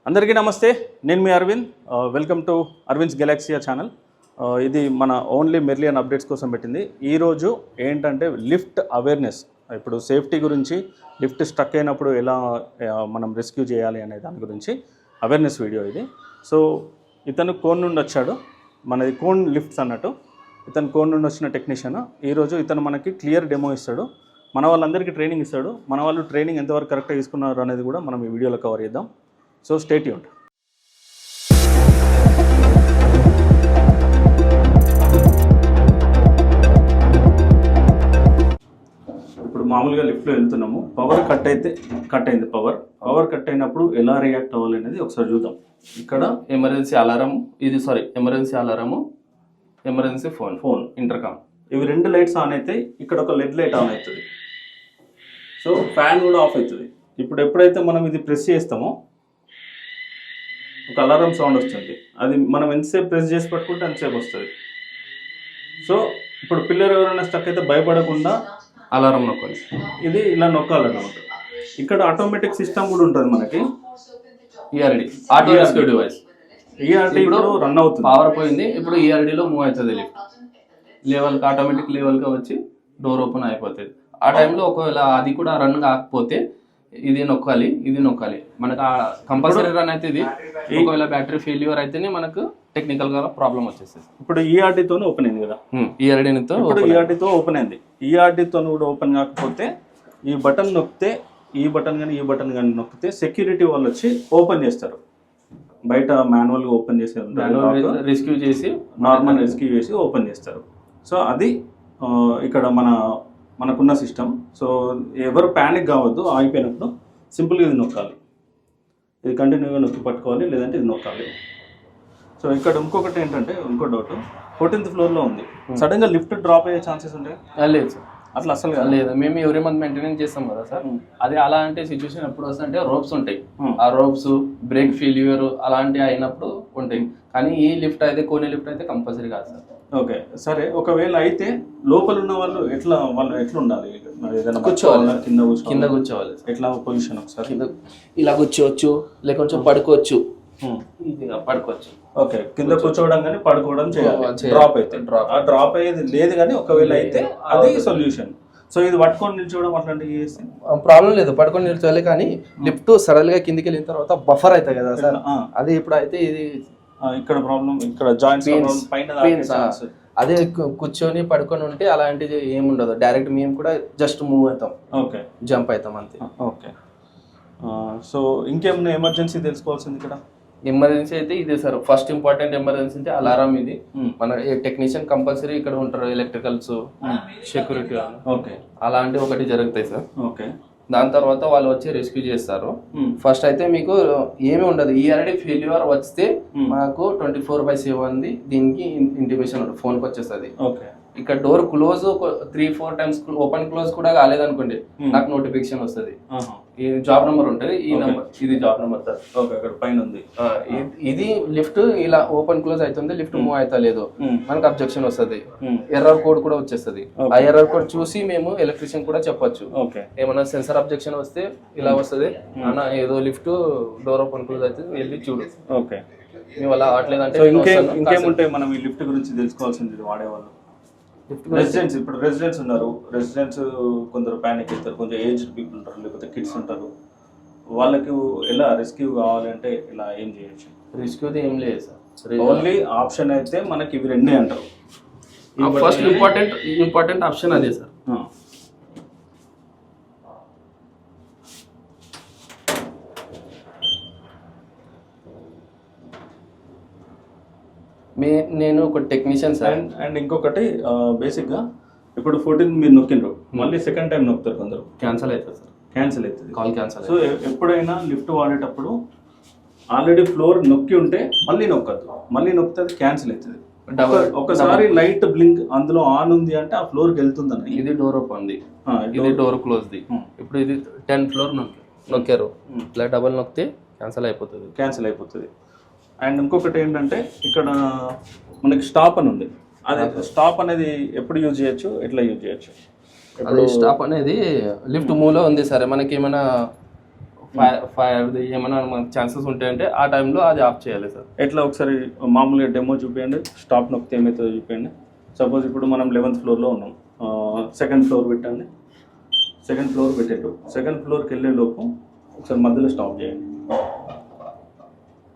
అందరికీ నమస్తే, నేను మీ అరవింద్. వెల్కమ్ టు అరవింద్స్ గెలాక్సియా ఛానల్. ఇది మన ఓన్లీ మెర్లియన్ అప్డేట్స్ కోసం పెట్టింది. ఈరోజు ఏంటంటే లిఫ్ట్ అవేర్నెస్, ఇప్పుడు సేఫ్టీ గురించి, లిఫ్ట్ స్ట్రక్ అయినప్పుడు ఎలా మనం రెస్క్యూ చేయాలి అనే దాని గురించి అవేర్నెస్ వీడియో ఇది. సో ఇతను కోన్ నుండి వచ్చాడు, మనది కోన్ లిఫ్ట్స్ అన్నట్టు. ఇతను కోన్ నుండి వచ్చిన టెక్నీషియన్. ఈరోజు ఇతను మనకి క్లియర్ డెమో ఇస్తాడు, మన వాళ్ళందరికీ ట్రైనింగ్ ఇస్తాడు. మన వాళ్ళు ట్రైనింగ్ ఎంతవరకు కరెక్ట్గా తీసుకున్నారు అనేది కూడా మనం ఈ వీడియోలో కవర్ చేద్దాం. So stay tuned. ఇప్పుడు మామూలుగా లిఫ్ట్లో వెళ్తున్నాము, పవర్ కట్ అయింది. పవర్ కట్ అయినప్పుడు ఎలా రియాక్ట్ అవ్వాలి అనేది ఒకసారి చూద్దాం. ఇక్కడ emergency alarm, emergency అలారము, emergency phone intercom, ఇవి రెండు లైట్స్ ఆన్ అయితే ఇక్కడ ఒక లెడ్ లైట్ ఆన్ అవుతుంది. సో ఫ్యాన్ కూడా ఆఫ్ అవుతుంది. ఇప్పుడు ఎప్పుడైతే మనం ఇది ప్రెస్ చేస్తామో ఒక అలారం సౌండ్ వస్తుంది. అది మనం ఎంతసేపు ప్రెస్ చేసి పట్టుకుంటే అంతసేపు వస్తుంది. సో ఇప్పుడు పిల్లలు ఎవరైనా స్టక్ అయితే భయపడకుండా అలారం నొక్కాలి. ఇది ఇలా నొక్కాలన్నమాట. ఇక్కడ ఆటోమేటిక్ సిస్టమ్ కూడా ఉంటుంది మనకి. ERD auto rescue device. ERD ఇప్పుడు రన్ అవుతుంది. పవర్ పోయింది, ఇప్పుడు ఈఆర్డీలో మూవ్ అవుతుంది. లిఫ్ట్ లెవెల్కి ఆటోమేటిక్ లెవెల్గా వచ్చి డోర్ ఓపెన్ అయిపోతుంది. ఆ టైంలో ఒకవేళ అది కూడా రన్ కాకపోతే ఇది నొక్కాలి. మనకు కంపల్సరీ రన్ అయితే ఇది. ఒకవేళ బ్యాటరీ ఫెయిల్యూర్ అయితేనే మనకు టెక్నికల్ గా ప్రాబ్లం వచ్చేస్తుంది. ఇప్పుడు ఈఆర్డీతోనే ఓపెన్ అయింది కదా, ఈఆర్డీతో ఓపెన్ అయింది. ఈఆర్డీతో కూడా ఓపెన్ కాకపోతే ఈ బటన్ నొక్కితే, ఈ బటన్ కానీ నొక్కితే సెక్యూరిటీ వాళ్ళు వచ్చి ఓపెన్ చేస్తారు. బయట మాన్యువల్గా ఓపెన్ చేసే రెస్క్యూ చేసి నార్మల్ రెస్క్యూ చేసి ఓపెన్ చేస్తారు. సో అది ఇక్కడ మనకున్న సిస్టమ్. సో ఎవరు ప్యానిక్ కావద్దు. ఆగిపోయినప్పుడు సింపుల్గా ఇది నొక్కాలి, ఇది కంటిన్యూగా నొక్కి పట్టుకోవాలి, లేదంటే ఇది నొక్కాలి. సో ఇక్కడ ఇంకొకటి ఏంటంటే, ఇంకో డౌట్, 14th ఫ్లోర్లో ఉంది. సడన్గా లిఫ్ట్ డ్రాప్ అయ్యే ఛాన్సెస్ ఉంటాయి? లేదు సార్, అట్లా అసలు లేదు. మేము ఎవ్రీ మంత్ మెయింటెనెన్స్ చేస్తాం కదా సార్. అది అలాంటి సిచ్యువేషన్ ఎప్పుడు వస్తుందంటే రోప్స్ ఉంటాయి. ఆ రోప్స్ బ్రేక్ ఫెయిల్యూర్ అలాంటివి అయినప్పుడు ఉంటాయి. కానీ ఈ లిఫ్ట్ అయితే, కోని లిఫ్ట్ అయితే కంపల్సరీ కాదు సార్. ఓకే సరే, ఒకవేళ అయితే లోపల ఉన్న వాళ్ళు ఎట్లా ఉండాలి? కూర్చోవాలి, కింద కూర్చోవాలి. ఎట్లా పొజిషన్? ఒకసారి ఇలా కూర్చోవచ్చు, లేక కొంచెం పడుకోవచ్చు, ఈజీగా పడుకోవచ్చు. ఓకే, కింద కూర్చోవడం కానీ పడుకోవడం చేయాలి. డ్రాప్ అయ్యేది లేదు, కానీ ఒకవేళ అయితే అది సొల్యూషన్. సో ఇది పట్టుకొని నిల్చోవడం అట్లాంటివి చేస్తే ప్రాబ్లం లేదు, పట్టుకొని నిల్చోవాలి. కానీ లిఫ్ట్ సడన్ గా కిందికి వెళ్ళిన తర్వాత బఫర్ అవుతాయి కదా సార్, అది ఇప్పుడు అయితే ఇది ఇక్కడ ప్రాబ్లం, ఇక్కడ జాయింట్స్ పైన అదే కూర్చొని పడుకొని ఉంటే అలాంటిది ఏముండదు. డైరెక్ట్ మేము కూడా జస్ట్ మూవ్ అవుతాం, ఓకే, జంప్ అవుతాం అంతే. ఓకే. సో ఇంకేమైనా ఎమర్జెన్సీ తెలుసుకోవాల్సింది ఇక్కడ? ఎమర్జెన్సీ అయితే ఇదే సార్, ఫస్ట్ ఇంపార్టెంట్ ఎమర్జెన్సీ అంటే అలారం. ఇది మన టెక్నీషియన్ కంపల్సరీ ఇక్కడ ఉంటారు, ఎలక్ట్రికల్స్, సెక్యూరిటీ, ఓకే, అలాంటివి ఒకటి జరుగుతాయి సార్. ఓకే. దాని తర్వాత వాళ్ళు వచ్చి రెస్క్యూ చేస్తారు. ఫస్ట్ అయితే మీకు ఏమీ ఉండదు. ఈఆర్డీ ఫెయిల్యూర్ వస్తే మాకు 24/7 దీనికి ఇంటిమేషన్ ఫోన్కి వచ్చేస్తుంది. ఓకే. ఇక్కడ door close 3-4 times open close కూడా కాలేదనుకోండి, నాకు నోటిఫికేషన్ వస్తుంది. ఈ జాబ్ నెంబర్ ఉంటుంది, ఈ నెంబర్, ఇది జాబ్ నెంబర్ సార్. ఓకే, అక్కడ పైన ఉంది. ఇది లిఫ్ట్ ఇలా ఓపెన్ క్లోజ్ అవుతుంది, లిఫ్ట్ మూవ్ అవుతా లేదు, మనకు అబ్జెక్షన్ వస్తుంది. ఎర్రర్ కోడ్ కూడా వచ్చేస్తుంది. ఆ ఎర్రర్ కోడ్ చూసి మేము ఎలక్ట్రీషియన్ కూడా చెప్పొచ్చు. ఏమన్నా సెన్సర్ అబ్జెక్షన్ వస్తే ఇలా వస్తుంది, అన్న ఏదో లిఫ్ట్ డోర్ ఓపెన్ క్లోజ్ అయితే వెళ్ళి చూడు. ఓకే, మీ వల్ల అవట్లేదంటే ఇంకేముంటాయి మనం ఈ లిఫ్ట్ గురించి తెలుసుకోవాల్సింది వాడేవాళ్ళు? రెసిడెంట్స్, ఇప్పుడు రెసిడెంట్స్ ఉన్నారు. రెసిడెంట్స్ కొందరు ప్యానిక్ అవుతారు, కొంచెం ఏజ్డ్ పీపుల్ ఉంటారు, లేకపోతే కిడ్స్ ఉంటారు. వాళ్ళకి ఎలా రెస్క్యూ కావాలంటే ఇలా ఏం చేయొచ్చు? రెస్క్యూ ఏం లేదు సార్, ఓన్లీ ఆప్షన్ అయితే మనకి ఇవి రెండే అంటారు. ఫస్ట్ ఇంపార్టెంట్ ఆప్షన్ అదే సార్. నేను ఒక టెక్నీషియన్ సార్. అండ్ ఇంకొకటి బేసిక్గా ఇప్పుడు 14 మీరు నొక్కిండ్రు, మళ్ళీ సెకండ్ టైం నొక్కుతారు కొందరు, క్యాన్సిల్ అవుతుంది సార్. క్యాన్సిల్ అవుతుంది, కాల్ క్యాన్సిల్. సో ఎప్పుడైనా లిఫ్ట్ వాడేటప్పుడు ఆల్రెడీ ఫ్లోర్ నొక్కి ఉంటే మళ్ళీ నొక్కద్దు. మళ్ళీ నొక్కితే క్యాన్సిల్ అవుతుంది. ఒకసారి లైట్ బ్లింక్ అందులో ఆన్ ఉంది అంటే ఆ ఫ్లోర్కి వెళ్తుందని. ఇది డోర్ ఓపెన్, ఇది డోర్ క్లోజ్. ఇప్పుడు ఇది 10th ఫ్లోర్ నొక్కారు, ఇలా డబల్ నొక్కితే క్యాన్సిల్ అయిపోతుంది. అండ్ ఇంకొకటి ఏంటంటే, ఇక్కడ మనకి స్టాప్ అని ఉంది. అదే స్టాప్ అనేది ఎప్పుడు యూజ్ చేయొచ్చు, ఎట్లా యూజ్ చేయొచ్చు? స్టాప్ అనేది లిఫ్ట్ మూవ్లో ఉంది సరే, మనకి ఏమైనా ఫైర్ ఏమైనా మనకు ఛాన్సెస్ ఉంటాయంటే ఆ టైంలో అది ఆఫ్ చేయాలి సార్. ఎట్లా ఒకసారి మామూలుగా డెమో చూపించండి, స్టాప్ నొక్కితే ఏమవుతుందో చూపించండి. సపోజ్ ఇప్పుడు మనం 11th ఫ్లోర్లో ఉన్నాం, సెకండ్ ఫ్లోర్ పెట్టండి. సెకండ్ ఫ్లోర్ పెట్టేట్టు సెకండ్ ఫ్లోర్కి వెళ్ళే లోపు ఒకసారి మధ్యలో స్టాప్ చేయండి.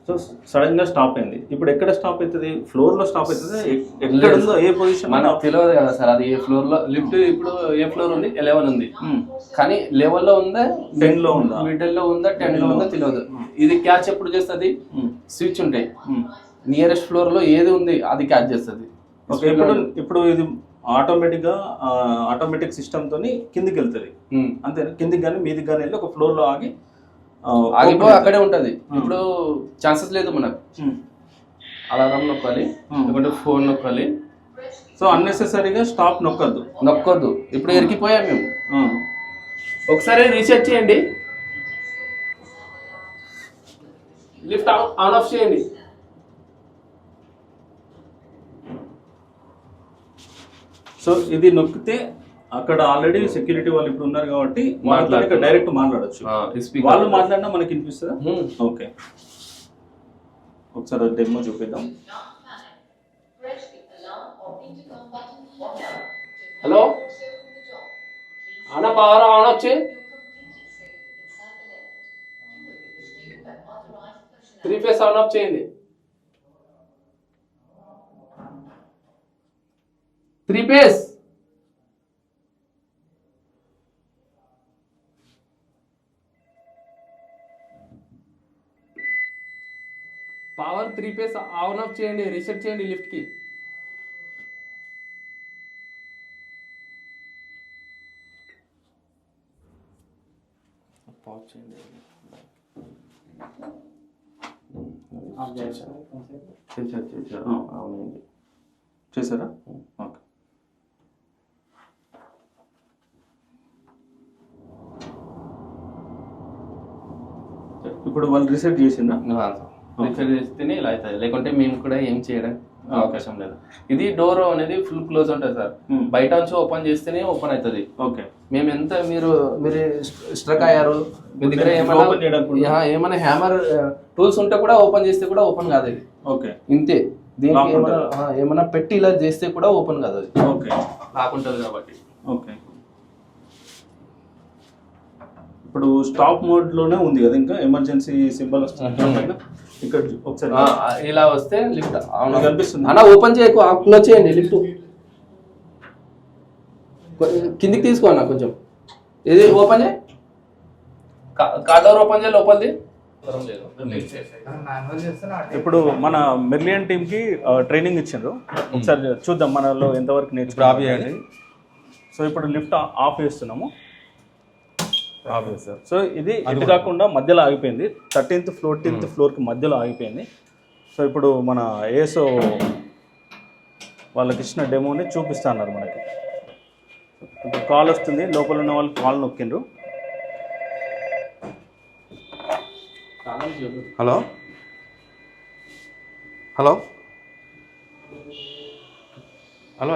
సో సడన్గా స్టాప్ అయింది. ఇప్పుడు ఎక్కడ స్టాప్ అవుతుంది? ఫ్లోర్లో స్టాప్ అవుతుంది? ఎక్కడ ఉందో ఏ పొజిషన్ మనకు తెలియదు కదా సార్ అది ఏ ఫ్లోర్లో. లిఫ్ట్ ఇప్పుడు ఏ ఫ్లోర్ ఉంది? 11 ఉంది, కానీ లెవెల్లో ఉందా 10లో ఉందా మిడిల్లో ఉందా 10లో ఉందా తెలియదు. ఇది క్యాచ్ ఎప్పుడు చేస్తుంది? స్విచ్ ఉంటాయి, నియరెస్ట్ ఫ్లోర్ లో ఏది ఉంది అది క్యాచ్ చేస్తుంది. ఓకే, ఇప్పుడు ఇది ఆటోమేటిక్ సిస్టమ్ తోని కిందికి వెళ్తుంది అంతే. కిందికి కానీ మీదికి కానీ వెళ్ళి ఒక ఫ్లోర్ లో ఆగిపో అక్కడే ఉంటది. ఇప్పుడు ఛాన్సెస్ లేదు మనకు. అలారం నొక్కాలి, లేకుంటే ఫోన్ నొక్కాలి. సో అన్నెసెసరీగా స్టాప్ నొక్కొద్దు. ఇప్పుడు ఎరికిపోయాం మేము. ఒకసారి రీసెట్ చేయండి, లిఫ్ట్ ఆన్ ఆఫ్ చేయండి. సో ఇది నొక్కితే అక్కడ ఆల్రెడీ సెక్యూరిటీ వాళ్ళు ఇప్పుడు ఉన్నారు కాబట్టి వాళ్ళతో డైరెక్ట్ మాట్లాడచ్చు. వాళ్ళు మాట్లాడినా మనకి వినిపిస్తుందా? ఓకే, ఒకసారి డెమో చూపిద్దాం. హలో అన్న, పవర్ ఆన్ వచ్చి 3 ఫేస్ ఆన్ ఆఫ్ చేయండి. 3 phase power 3 face on off చేయండి, రీసెట్ చేయండి లిఫ్ట్ కి. చేశారా? ఓకే, ఇప్పుడు వాళ్ళు రీసెట్ చేసిందా? రీసెట్ చేస్తేనే ఇలా అవుతుంది, లేకుంటే మేము కూడా ఏం చేయడానికి అవకాశం లేదు. ఇది డోర్ అనేది ఫుల్ క్లోజ్ ఉంటుంది సార్, బయట నుంచి ఓపెన్ చేస్తేనే ఓపెన్ అవుతుంది. ఓకే, మేము ఎంత మీరు స్ట్రక్ అయ్యారు, మీ దగ్గర ఏమైనా హ్యామర్ టూల్స్ ఉంటే కూడా ఓపెన్ చేస్తే కూడా ఓపెన్ కాదు అది. ఓకే, ఇంతే. దీనికి ఏమైనా పెట్టి ఇలా చేస్తే కూడా ఓపెన్ కాదు అది. ఓకే, లాక్ ఉంటుంది కాబట్టి. ఓకే, ఇప్పుడు స్టాప్ మోడ్ లోనే ఉంది కదా, ఇంకా ఎమర్జెన్సీ సింబల్ వస్తుంది ఇక్కడ. ఒకసారి ఇలా వస్తే లిఫ్ట్ కనిపిస్తుంది అన్న. ఓపెన్ చేయకు, క్లోజ్ చేయండి లిఫ్ట్. కిందికి తీసుకో అన్న కొంచెం. ఇది ఓపెన్ చేయి, కార్ డోర్ ఓపెన్ చేయాలి లోపలిది. ఇప్పుడు మన మెర్లియన్ టీమ్ కి ట్రైనింగ్ ఇచ్చిండ్రు, ఒకసారి చూద్దాం మనలో ఎంతవరకు నేర్చుకున్నాము. సో ఇప్పుడు లిఫ్ట్ ఆఫ్ చేస్తున్నాము. సో ఇది ఇటు కాకుండా మధ్యలో ఆగిపోయింది, 13th ఫ్లోర్ 14th ఫ్లోర్కి మధ్యలో ఆగిపోయింది. సో ఇప్పుడు మన ఏసో వాళ్ళకి ఇచ్చిన డెమోని చూపిస్తా అన్నారు మనకి. ఇప్పుడు కాల్ వస్తుంది, లోపల ఉన్న వాళ్ళు కాల్ నొక్కిండ్రు. హలో హలో హలో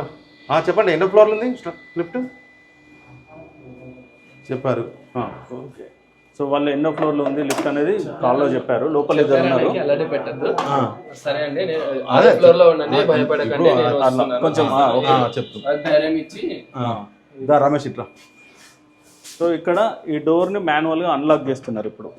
చెప్పండి, ఎన్నో ఫ్లోర్లు ఉంది లిఫ్ట్ చెప్పారు? ఓకే, సో వాళ్ళు ఎన్నో ఫ్లోర్లో ఉంది లిఫ్ట్ అనేది కాల్లో చెప్పారు. లోపల ఇద్దరు ఉన్నారు. అలాగే పెట్టద్దు. సరే అండి, ఫ్లోర్ లో ఉండండి, భయపడకండి, కొంచెం చెప్తూ ధైర్యం ఇచ్చి రమేష్ ఇట్లా. సో ఇక్కడ ఈ డోర్ని మాన్యువల్గా అన్లాక్ చేస్తున్నారు ఇప్పుడు.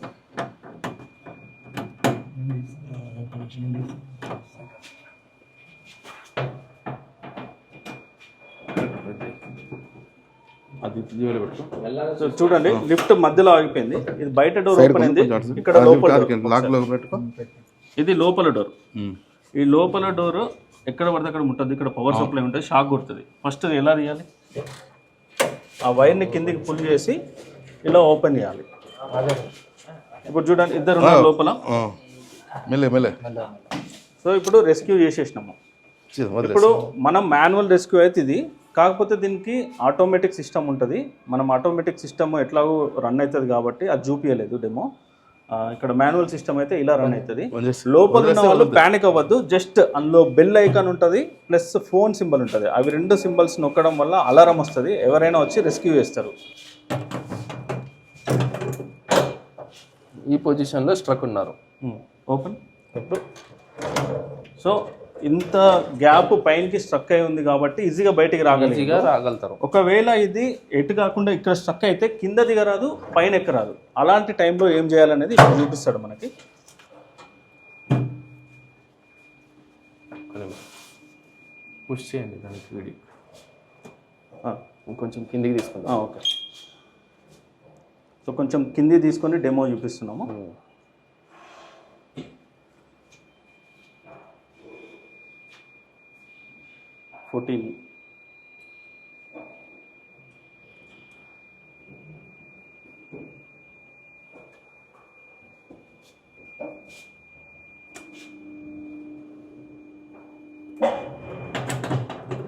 సో చూడండి, లిఫ్ట్ మధ్యలో ఆగిపోయింది. ఇది బయట డోర్ ఓపెన్ అయింది, ఇక్కడ లోపల ఇది లోపల డోర్. ఈ లోపల డోర్ ఎక్కడ పడితే అక్కడ ఉంటుంది. ఇక్కడ పవర్ సప్లై ఉంటుంది, షాక్ కొడుతుంది. ఫస్ట్ ఎలా తీయాలి? ఆ వైర్ని కిందికి పుల్ చేసి ఇలా ఓపెన్ చేయాలి. ఇప్పుడు చూడండి, ఇద్దరు ఉన్నారు లోపల. సో ఇప్పుడు రెస్క్యూ చేసేసినాము. ఇప్పుడు మనం మాన్యువల్ రెస్క్యూ అయితే ఇది, కాకపోతే దీనికి ఆటోమేటిక్ సిస్టమ్ ఉంటుంది. మనం ఆటోమేటిక్ సిస్టమ్ ఎట్లాగో రన్ అవుతుంది కాబట్టి అది చూపించలేదు డెమో. ఇక్కడ మాన్యువల్ సిస్టమ్ అయితే ఇలా రన్ అవుతుంది. లోపల ఉన్న వాళ్ళు ప్యానిక్ అవ్వద్దు. జస్ట్ అందులో బెల్ ఐకాన్ ఉంటుంది, ప్లస్ ఫోన్ సింబల్ ఉంటుంది. అవి రెండు సింబల్స్ నొక్కడం వల్ల అలారం వస్తుంది, ఎవరైనా వచ్చి రెస్క్యూ చేస్తారు. ఈ పొజిషన్లో స్ట్రక్ ఉన్నారు. ఓపెన్. ఇప్పుడు సో ఇంత గ్యాప్ పైనకి స్ట్రక్ అయి ఉంది కాబట్టి ఈజీగా బయటికి రాగలుగుతారు. ఒకవేళ ఇది ఎటు కాకుండా ఇక్కడ స్ట్రక్ అయితే కింద దిగరాదు, పైన ఎక్కరాదు. అలాంటి టైంలో ఏం చేయాలనేది ఇప్పుడు చూపిస్తాడు మనకి. పుష్ చేయండి దానికి వీడి కొంచెం కిందికి తీసుకుందాం. ఓకే. సో కొంచెం కింది తీసుకొని డెమో చూపిస్తున్నాము.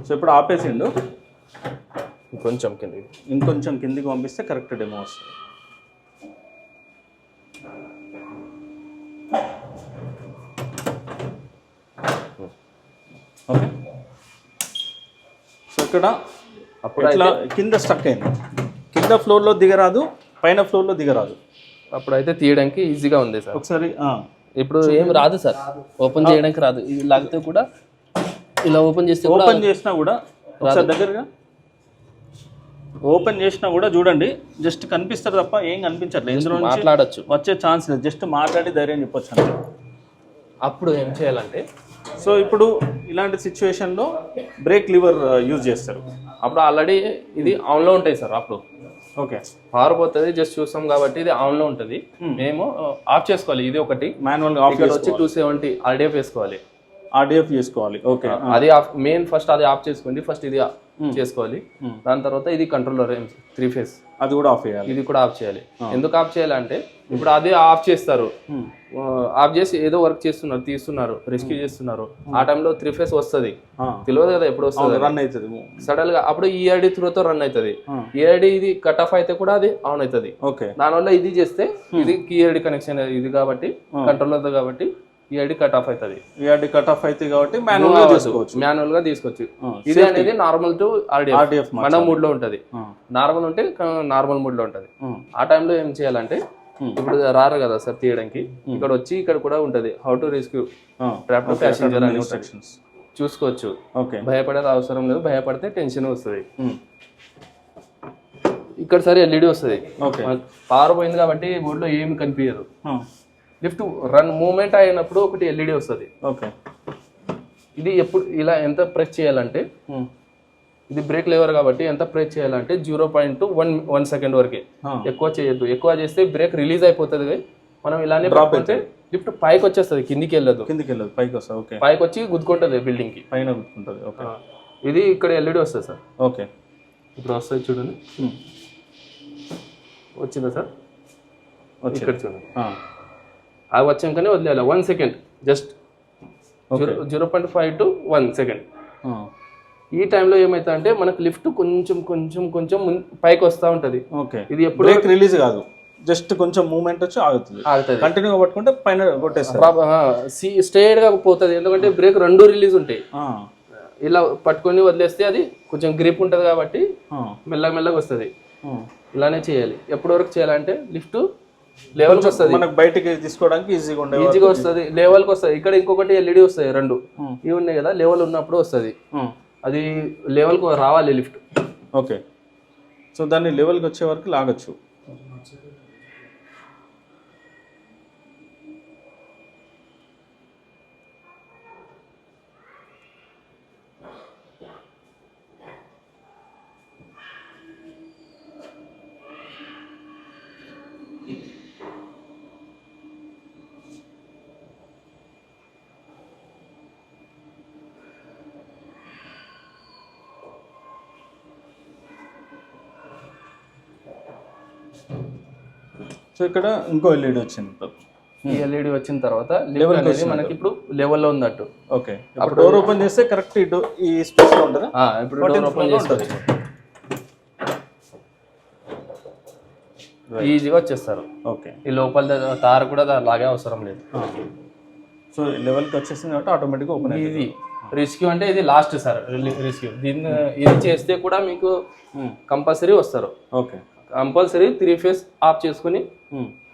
సో ఇప్పుడు ఆపేసిండు, కొంచెం కిందికి, ఇంకొంచెం కిందికి పంపిస్తే కరెక్ట్ డెమో వస్తుంది. ఓకే. సో ఇక్కడ అప్పుడు ఇట్లా కింద స్టక్ అయింది, కింద ఫ్లోర్లో దిగరాదు, పైన ఫ్లోర్లో దిగరాదు. అప్పుడైతే తీయడానికి ఈజీగా ఉంది సార్. ఒకసారి ఇప్పుడు ఏం రాదు సార్, ఓపెన్ చేయడానికి రాదు. ఇది లాగితే కూడా ఇలా ఓపెన్ చేస్తే ఓపెన్ చేసినా కూడా ఒకసారి దగ్గరగా ఓపెన్ చేసినా కూడా చూడండి జస్ట్ కనిపిస్తారు తప్ప ఏం కనిపించట్లేదు. ఇందులో మాట్లాడచ్చు, వచ్చే ఛాన్స్ లేదు. జస్ట్ మాట్లాడి ధైర్యం చెప్పొచ్చు అండి. అప్పుడు ఏం చేయాలంటే, సో ఇప్పుడు ఇలాంటి సిచ్యువేషన్లో బ్రేక్ లివర్ యూజ్ చేస్తారు. అప్పుడు ఆల్రెడీ ఇది ఆన్లో ఉంటాయి సార్. అప్పుడు ఓకే పవర్ పోతుంది, జస్ట్ చూస్తాం కాబట్టి ఇది ఆన్లో ఉంటుంది. మేము ఆఫ్ చేసుకోవాలి. ఇది ఒకటి మాన్యువల్గా ఆఫ్ ఇక్కడ వచ్చి 270 RDF వేసుకోవాలి. RDF చేసుకోవాలి. ఓకే. అది ఆఫ్, మెయిన్ ఫస్ట్ అది ఆఫ్ చేసుకోండి. ఫస్ట్ ఇది చేసుకోవాలి. దాని తర్వాత ఇది కంట్రోలర్ 3 ఫేజ్, అది కూడా ఆఫ్ చేయాలి. ఇది కూడా ఆఫ్ చేయాలి. ఎందుకు ఆఫ్ చేయాలంటే ఇప్పుడు అదే ఆఫ్ చేస్తారు, ఆఫ్ చేసి ఏదో వర్క్ చేస్తున్నారు, తీస్తున్నారు, రెస్క్యూ చేస్తున్నారు. ఆ టైంలో 3 ఫేజ్ వస్తుంది, తెలియదు కదా ఎప్పుడు వస్తుంది, రన్ అవుతుంది సడన్ గా. అప్పుడు ERD త్రూతో రన్ అవుతుంది. ERD ఇది కట్ ఆఫ్ అయితే కూడా అది ఆన్ అవుతుంది. ఓకే. దానివల్ల ఇది చేస్తే ఇది ERD కనెక్షన్ ఇది కాబట్టి, కంట్రోలర్ కాబట్టి ERD కట్ ఆఫ్ అవుతుంది. ERD కట్ ఆఫ్ అవుతుంది కాబట్టి మాన్యువల్ గా తీసుకోవచ్చు. ఇది అనేది నార్మల్ టు RDF మన మూడ్ లో ఉంటది. నార్మల్ ఉంటే నార్మల్ మూడ్ లో ఉంటది. ఆ టైంలో ఏం చేయాలంటే, ఇప్పుడు రారు కదా సార్ తీయడానికి, ఇక్కడ వచ్చి ఇక్కడ కూడా ఉంటది how to rescue trap passenger అని ఇన్స్ట్రక్షన్స్ చూసుకోవచ్చు. భయపడేది అవసరం లేదు, భయపడితే టెన్షన్ వస్తుంది. ఇక్కడ సరే LED వస్తుంది. పవర్ పోయింది కాబట్టి బోర్డులో ఏమి కనిపించదు. లిఫ్ట్ రన్ మూవ్మెంట్ అయినప్పుడు ఒకటి LED వస్తుంది. ఓకే. ఇది ఎప్పుడు ఇలా ఎంత ప్రెస్ చేయాలంటే, ఇది బ్రేక్ లేవర్ కాబట్టి ఎంత ప్రెస్ చేయాలంటే 0.1 సెకండ్ వరకే, ఎక్కువ చేయొద్దు. ఎక్కువ చేస్తే బ్రేక్ రిలీజ్ అయిపోతుంది. మనం ఇలానే పట్టుకుంటే లిఫ్ట్ పైకి వచ్చేస్తుంది, కిందికి వెళ్ళదు, పైకి వస్తుంది. ఓకే. పైకి వచ్చి గుద్దుకుంటుంది బిల్డింగ్ కి, పైన గుద్దుకుంటుంది. ఓకే. ఇది ఇక్కడ LED వస్తుంది సార్. ఓకే. ఇప్పుడు వస్తుంది చూడండి, వచ్చిందా సార్? ఇక్కడ చూడండి, అది వచ్చాకనే వదిలేయాలి 1 సెకండ్, జస్ట్ 0.5 to 1 సెకండ్. ఈ టైంలో ఏమైతే అంటే మనకు లిఫ్ట్ కొంచెం కొంచెం కొంచెం పైకి వస్తూ ఉంటుంది. ఓకే. ఇది ఎప్పుడు బ్రేక్ రిలీజ్ కాదు, జస్ట్ కొంచెం మూవ్మెంట్ వచ్చి ఆగుతుంది. కంటిన్యూగా పట్టుకుంటే పైన కొట్టేస్తారు, స్ట్రైట్ గా పోతుంది. ఎందుకంటే బ్రేక్ 2 రిలీజ్ ఉంటాయి. ఇలా పట్టుకొని వదిలేస్తే అది కొంచెం గ్రిప్ ఉంటుంది కాబట్టి మెల్లగా మెల్లగా వస్తుంది. ఇలానే చేయాలి. ఎప్పటి వరకు చేయాలంటే లిఫ్ట్ లెవెల్కి వస్తుంది, మనకు బయటికి తీసుకోవడానికి ఈజీగా వస్తుంది, లెవెల్కి వస్తుంది. ఇక్కడ ఇంకొకటి LED వస్తాయి, 2 ఇవి ఉన్నాయి కదా, లెవెల్ ఉన్నప్పుడు వస్తుంది. అది లెవెల్కి రావాలి లిఫ్ట్. ఓకే. సో దాన్ని లెవెల్కి వచ్చే వరకు లాగచ్చు. సో ఇక్కడ ఇంకో LED వచ్చింది. ఈ LED వచ్చిన తర్వాత లెవెల్ అనేది మనకి ఇప్పుడు లెవెల్లో ఉందట్టు. ఓకే. అప్పుడు డోర్ ఓపెన్ చేస్తే కరెక్ట్ ఇటు ఈ స్పేస్ లో ఉంటుందా? ఇప్పుడు డోర్ ఓపెన్ చేస్తారు, ఈజీగా వచ్చేస్తారు. ఓకే. ఈ లోపల తారు కూడా లాగే అవసరం లేదు. సో లెవెల్కి వచ్చేసింది కాబట్టి ఆటోమేటిక్గా ఓపెన్ అయ్యింది. ఇది రెస్క్యూ అంటే ఇది లాస్ట్ సార్ రెస్క్యూ. దీన్ని ఇది చేస్తే కూడా మీకు కంపల్సరీ వస్తారు. ఓకే. కంపల్సరీ 3 ఫేజ్ ఆఫ్ చేసుకుని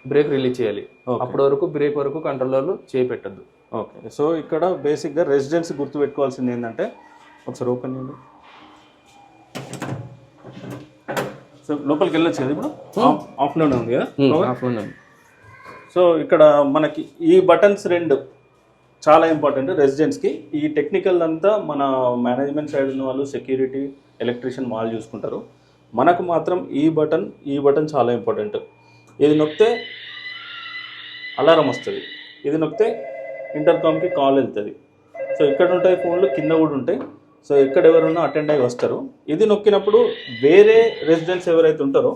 బ్రేక్ రిలీజ్ చేయాలి. Okay. అప్పటి వరకు బ్రేక్ వరకు కంట్రోలర్లు చేపెట్టద్దు. ఓకే. సో ఇక్కడ బేసిక్గా రెసిడెన్స్ గుర్తుపెట్టుకోవాల్సింది ఏంటంటే ఒకసారి ఓపెన్ చేయండి. సో లోపలికి వెళ్ళొచ్చు కదా ఇప్పుడు ఆఫ్లోనే ఉంది కదా. సో ఇక్కడ మనకి ఈ బటన్స్ రెండు చాలా ఇంపార్టెంట్ రెసిడెన్స్కి. ఈ టెక్నికల్ అంతా మన మేనేజ్మెంట్ సైడ్ ఉన్న వాళ్ళు, సెక్యూరిటీ, ఎలక్ట్రీషియన్ వాళ్ళు చూసుకుంటారు. మనకు మాత్రం ఈ బటన్ చాలా ఇంపార్టెంట్. ఇది నొక్కితే అలారం వస్తుంది, ఇది నొక్కితే ఇంటర్కామ్కి కాల్ వెళ్తుంది. సో ఇక్కడ ఉంటాయి ఫోన్లు, కింద కూడా ఉంటాయి. సో ఎక్కడ ఎవరున్నా అటెండ్ అయ్యి వస్తారు. ఇది నొక్కినప్పుడు వేరే రెసిడెంట్స్ ఎవరైతే ఉంటారో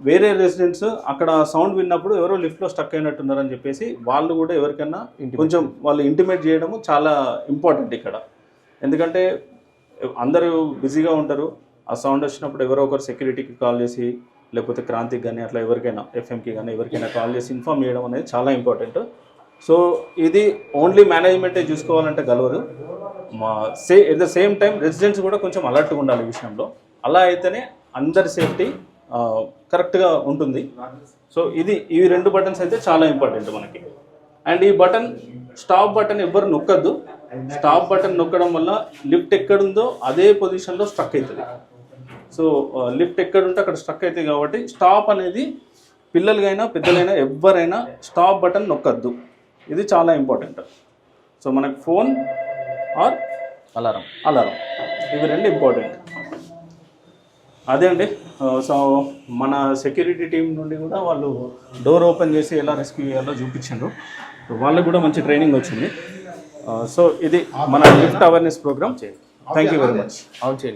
వేరే రెసిడెంట్స్ అక్కడ సౌండ్ విన్నప్పుడు ఎవరో లిఫ్ట్లో స్టక్ అయినట్టున్నారని చెప్పేసి వాళ్ళు కూడా ఎవరికైనా కొంచెం వాళ్ళు ఇంటిమేట్ చేయడము చాలా ఇంపార్టెంట్ ఇక్కడ. ఎందుకంటే అందరూ బిజీగా ఉంటారు. ఆ సౌండ్ వచ్చినప్పుడు ఎవరో ఒకరు సెక్యూరిటీకి కాల్ చేసి, లేకపోతే క్రాంతికి కానీ అట్లా ఎవరికైనా ఎఫ్ఎంకి కానీ ఎవరికైనా కాల్ చేసి ఇన్ఫామ్ చేయడం అనేది చాలా ఇంపార్టెంట్. సో ఇది ఓన్లీ మేనేజ్మెంటే చూసుకోవాలంటే గలవదు. At the same time residents కూడా కొంచెం అలర్ట్గా ఉండాలి ఈ విషయంలో. అలా అయితేనే అందరి సేఫ్టీ కరెక్ట్గా ఉంటుంది. సో ఈ రెండు బటన్స్ అయితే చాలా ఇంపార్టెంట్ మనకి. అండ్ ఈ బటన్ స్టాప్ బటన్ ఎవ్వరు నొక్కద్దు. స్టాప్ బటన్ నొక్కడం వల్ల లిఫ్ట్ ఎక్కడుందో అదే పొజిషన్లో స్ట్రక్ అవుతుంది. సో లిఫ్ట్ ఎక్కడుంటే అక్కడ స్ట్రక్ అవుతుంది కాబట్టి స్టాప్ అనేది పిల్లలకైనా పెద్దలైనా ఎవరైనా స్టాప్ బటన్ నొక్కద్దు. ఇది చాలా ఇంపార్టెంట్. సో మనకు ఫోన్ ఆర్ అలారం ఇవి రెండు ఇంపార్టెంట్. అదే అండి. సో మన సెక్యూరిటీ టీం నుండి కూడా వాళ్ళు డోర్ ఓపెన్ చేసి ఎలా రెస్క్యూ చేయాలో చూపించారు. వాళ్ళకు కూడా మంచి ట్రైనింగ్ వచ్చింది. సో ఇది మన lift awareness programme. Thank you very much. అవును చేయండి.